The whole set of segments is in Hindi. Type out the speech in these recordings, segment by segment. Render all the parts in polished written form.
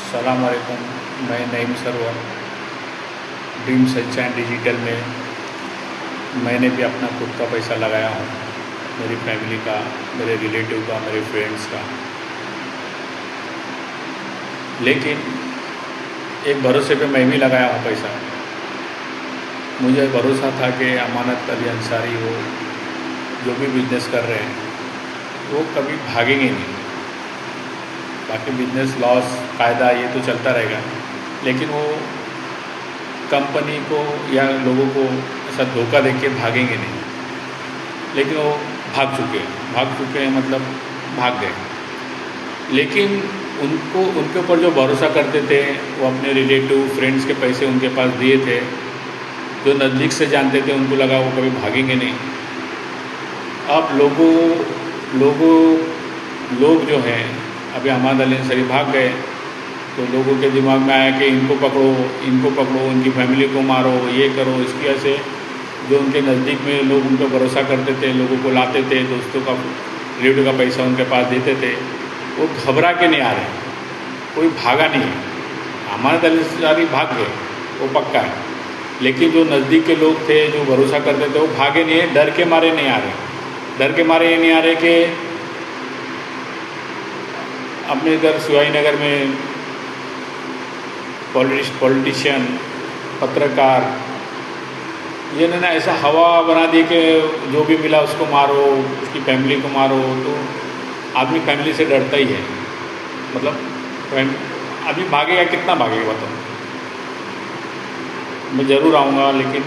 अस्सलाम वालेकुम। मैं Naeem Sarwar Dream Sunshine Digital में मैंने भी अपना खुद का पैसा लगाया हूँ, मेरी फैमिली का, मेरे रिलेटिव का, मेरे फ्रेंड्स का। लेकिन एक भरोसे पे मैं भी लगाया हूँ पैसा। मुझे भरोसा था कि अमानत अली अंसारी वो जो भी बिज़नेस कर रहे हैं वो कभी भागेंगे नहीं। बाकी बिजनेस लॉस फ़ायदा ये तो चलता रहेगा, लेकिन वो कंपनी को या लोगों को ऐसा धोखा दे के भागेंगे नहीं। लेकिन वो भाग चुके हैं मतलब भाग गए। लेकिन उनके ऊपर जो भरोसा करते थे वो अपने रिलेटिव फ्रेंड्स के पैसे उनके पास दिए थे, जो नज़दीक से जानते थे उनको लगा वो कभी भागेंगे नहीं। अब लोग जो हैं अभी अहमद अली अंसारी भाग गए तो लोगों के दिमाग में आया कि इनको पकड़ो, उनकी फैमिली को मारो, ये करो। इसकी वजह से जो उनके नज़दीक में लोग उन पर भरोसा करते थे, लोगों को लाते थे, दोस्तों का रिलेटिव का पैसा उनके पास देते थे, वो घबरा के नहीं आ रहे। कोई भागा नहीं है। अहमद अली अंसारी भाग गए वो पक्का है, लेकिन जो नज़दीक के लोग थे जो भरोसा करते थे वो भागे नहीं है। डर के मारे नहीं आ रहे। डर के मारे ये नहीं आ रहे कि अपने इधर शिवाजी नगर में पॉलिटिशियन, पत्रकार, ये ना ऐसा हवा बना दी कि जो भी मिला उसको मारो, उसकी फैमिली को मारो। तो आदमी फैमिली से डरता ही है। मतलब आदमी भागेगा, कितना भागेगा बताओ। मैं ज़रूर आऊँगा, लेकिन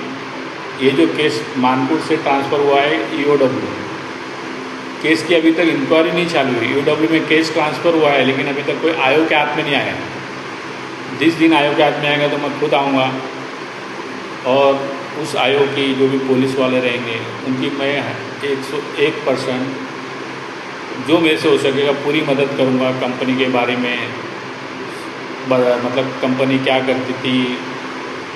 ये जो केस मानपुर से ट्रांसफ़र हुआ है EOW केस की अभी तक इंक्वायरी नहीं चालू हुई। EOW में केस ट्रांसफ़र हुआ है, लेकिन अभी तक कोई आयोग के हाथ में नहीं आया। जिस दिन आयोग के हाथ में आएगा तो मैं खुद आऊँगा और उस आयोग की जो भी पुलिस वाले रहेंगे उनकी मैं 101% जो मेरे से हो सकेगा पूरी मदद करूँगा। कंपनी के बारे में मतलब कंपनी क्या करती थी,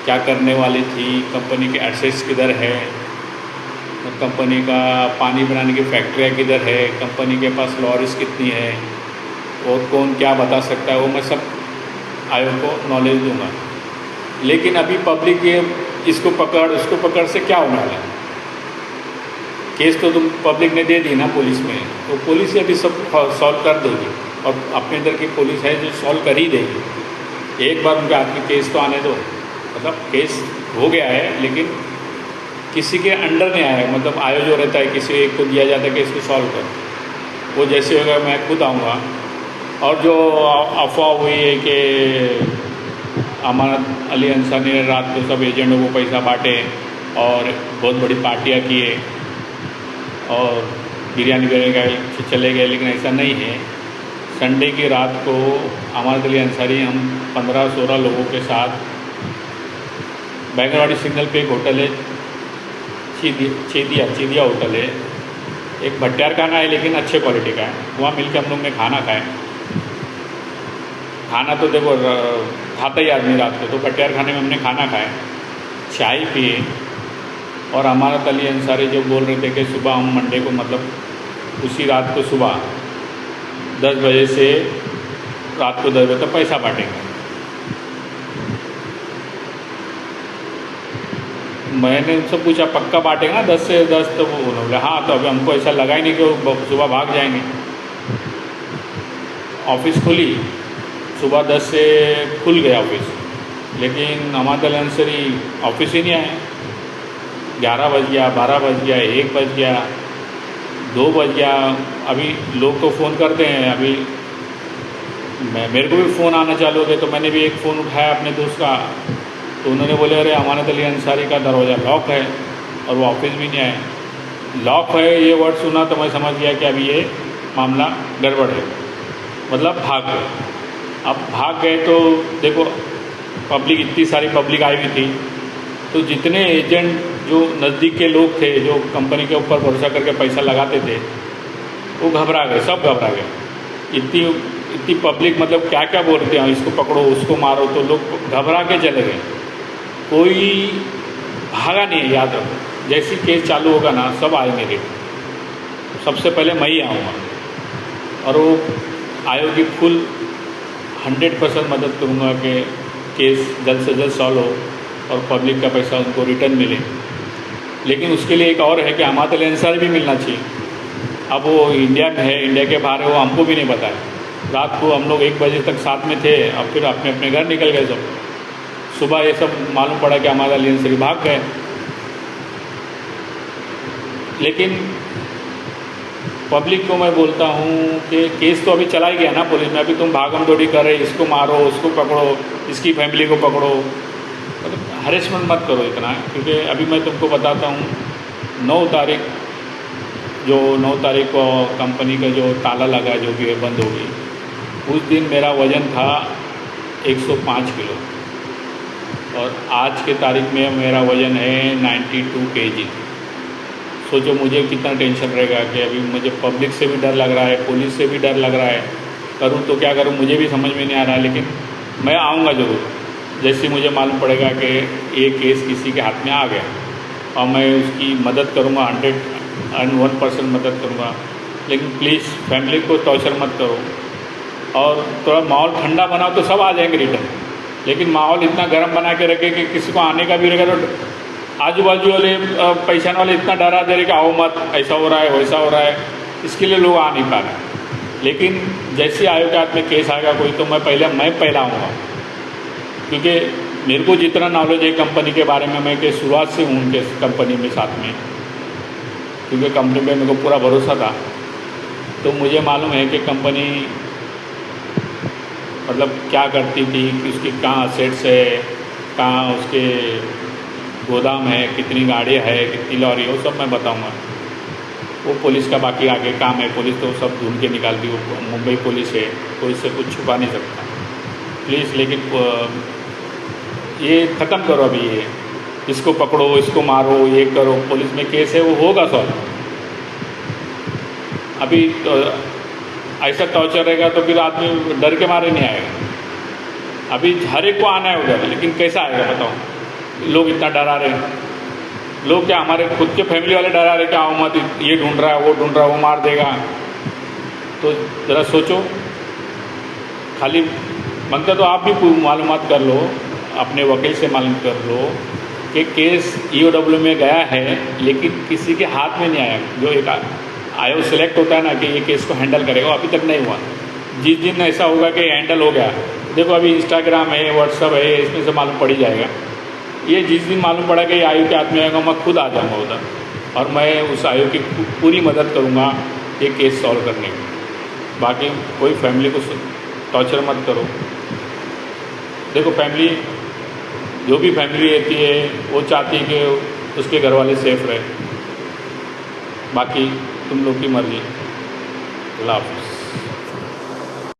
क्या करने वाली थी, कंपनी के एसेट्स किधर है, कंपनी का पानी बनाने की फैक्ट्रियाँ किधर है, कंपनी के पास लॉरीज कितनी है और कौन क्या बता सकता है, वो मैं सब आयोग को नॉलेज दूंगा। लेकिन अभी पब्लिक ये इसको पकड़ उसको पकड़ से क्या होने वाला है। केस तो तुम पब्लिक ने दे दी ना पुलिस में, तो पुलिस ये भी सब सॉल्व कर देगी और अपने इधर की पुलिस है जो सॉल्व कर ही देगी। एक बार उनके हाथ में केस तो आने दो। मतलब केस हो गया है, लेकिन किसी के अंडर नहीं आया। मतलब आयोग जो रहता है किसी एक को दिया जाता है कि इसको सॉल्व कर, वो जैसे होगा मैं खुद आऊँगा। और जो अफवाह हुई है कि अहमद अली अंसारी ने रात को सब एजेंटों को पैसा बांटे और बहुत बड़ी पार्टियाँ किए और बिरयानी चले गए, लेकिन ऐसा नहीं है। संडे की रात को अहमद अली अंसारी हम 15-16 लोगों के साथ बैंगनवाड़ी सिग्नल पे एक होटल है, चेदिया होटल है, एक भट्टियार खाना है लेकिन अच्छे क्वालिटी का है। वहाँ मिलकर हम लोग ने खाना खाया। खाना तो देखो खाता ही आदमी रात को, तो भट्टियार खाने में हमने खाना खाया, चाय पिए। और अहमद अली अंसारी जो बोल रहे थे कि सुबह हम मंडे को मतलब उसी रात को सुबह 10 बजे से रात को 10 बजे तक पैसा बांटेंगे। मैंने उनसे पूछा पक्का बांटेगा ना 10 से 10? तो वो बोले हाँ। तो अभी हमको ऐसा लगा ही नहीं कि वो सुबह भाग जाएंगे। ऑफिस खुली, सुबह 10 से खुल गया ऑफिस, लेकिन अहमद अली अंसारी ऑफिस ही नहीं आए। 11 बज गया, 12 बज गया, 1 बज गया, 2 बज गया। अभी लोग तो फ़ोन करते हैं। अभी मेरे को भी फ़ोन आना चालू हो गया, तो मैंने भी एक फ़ोन उठाया अपने दोस्त का, तो उन्होंने बोले अरे अहमद अली अंसारी का दरवाज़ा लॉक है और वो ऑफिस भी नहीं आए। लॉक है ये वर्ड सुना तो मैं समझ गया कि अभी ये मामला गड़बड़ है, मतलब भाग गए। अब भाग गए तो देखो पब्लिक, इतनी सारी पब्लिक आई हुई थी, तो जितने एजेंट जो नज़दीक के लोग थे जो कंपनी के ऊपर भरोसा करके पैसा लगाते थे वो घबरा गए, सब घबरा गए। इतनी पब्लिक मतलब क्या क्या बोल रहे थे, इसको पकड़ो उसको मारो, तो लोग घबरा के चले गए। कोई भागा नहीं है। याद रखो, जैसी केस चालू होगा ना सब आएंगे रेट। सबसे पहले मैं ही आऊँगा और वो आयोग की फुल 100% मदद करूँगा कि केस जल्द से जल्द सॉल्व हो और पब्लिक का पैसा उनको रिटर्न मिले। लेकिन उसके लिए एक और है कि हमारा तो लेंसर भी मिलना चाहिए। अब वो इंडिया में है, इंडिया के बाहर है, वो हमको भी नहीं पता है। रात को हम लोग 1 बजे तक साथ में थे, अब फिर अपने अपने घर निकल गए सब। सुबह ये सब मालूम पड़ा कि हमारा लेंसर भाग गए। लेकिन पब्लिक को मैं बोलता हूँ कि केस तो अभी चला ही गया ना पुलिस में, अभी तुम भागम दौड़ी कर रहे, इसको मारो, उसको पकड़ो, इसकी फैमिली को पकड़ो, मतलब हरेसमेंट मत करो इतना। क्योंकि अभी मैं तुमको बताता हूँ 9 तारीख को कंपनी का जो ताला लगा, जो भी है बंद होगी, उस दिन मेरा वज़न था 105 किलो और आज के तारीख में मेरा वज़न है 92 kg। सोचो मुझे कितना टेंशन रहेगा कि अभी मुझे पब्लिक से भी डर लग रहा है, पुलिस से भी डर लग रहा है, करूँ तो क्या करूँ मुझे भी समझ में नहीं आ रहा है। लेकिन मैं आऊँगा ज़रूर, जैसे मुझे मालूम पड़ेगा कि ये केस किसी के हाथ में आ गया और मैं उसकी मदद करूँगा, 101% मदद करूँगा। लेकिन प्लीज़ फैमिली को टॉर्चर मत करो और थोड़ा माहौल ठंडा बनाओ तो सब आ जाएंगे रिटर्न। लेकिन माहौल इतना गर्म बना के रखे कि किसी को आने का भी रहेगा तो आजू बाजू वाले पहचान वाले इतना डरा दे रहे कि आओ मत, ऐसा हो रहा है वैसा हो रहा है, इसके लिए लोग आ नहीं पा रहे। लेकिन जैसे आयोग के हाथ में केस आएगा कोई, तो मैं पहला आऊँगा, क्योंकि मेरे को जितना नॉलेज है कंपनी के बारे में, मैं के शुरुआत से हूँ उनके कंपनी में साथ में, क्योंकि कंपनी पे मेरे को पूरा भरोसा था। तो मुझे मालूम है कि कंपनी मतलब क्या करती थी, कि उसकी कहाँ असेट्स है, कहाँ उसके गोदाम है, कितनी गाड़ियाँ है, कितनी लॉरी है, वो सब मैं बताऊंगा। वो पुलिस का बाकी आगे काम है, पुलिस तो सब ढूंढ के निकालती, वो मुंबई पुलिस है, कोई इससे कुछ छुपा नहीं सकता। प्लीज़ लेकिन ये ख़त्म करो अभी, ये इसको पकड़ो, इसको मारो, ये करो, पुलिस में केस है वो होगा सॉल्व। अभी तो ऐसा टॉर्चर रहेगा तो फिर आदमी डर के मारे नहीं आएगा। अभी हर एक को आना है उधर, लेकिन कैसा आएगा बताओ? लोग इतना डरा रहे हैं, लोग क्या हमारे खुद के फैमिली वाले डरा रहे कि आओ मत, ये ढूंढ रहा है, वो ढूंढ रहा है, वो मार देगा। तो ज़रा सोचो, खाली बनता तो आप भी मालूमात कर लो, अपने वकील से मालूम कर लो कि केस EOW में गया है लेकिन किसी के हाथ में नहीं आया। जो एक आयोग सेलेक्ट होता है ना कि ये केस को हैंडल करेगा, अभी तक नहीं हुआ। जिस दिन ऐसा होगा कि हैंडल हो गया, देखो अभी इंस्टाग्राम है, व्हाट्सअप है, इसमें से मालूम पड़ ही जाएगा। ये जिस दिन मालूम पड़ा कि ये आयोग के हाथ में आएगा, मैं खुद आ जाऊँगा उधर और मैं उस आयोग की पूरी मदद करूँगा ये केस सॉल्व करने में। बाकी कोई फैमिली को टॉर्चर मत करो। देखो फैमिली, जो भी फैमिली रहती है वो चाहती है कि उसके घर वाले सेफ रहे, बाकी तुम लोग की मर्जी। अल्लाह हाफ़िज़।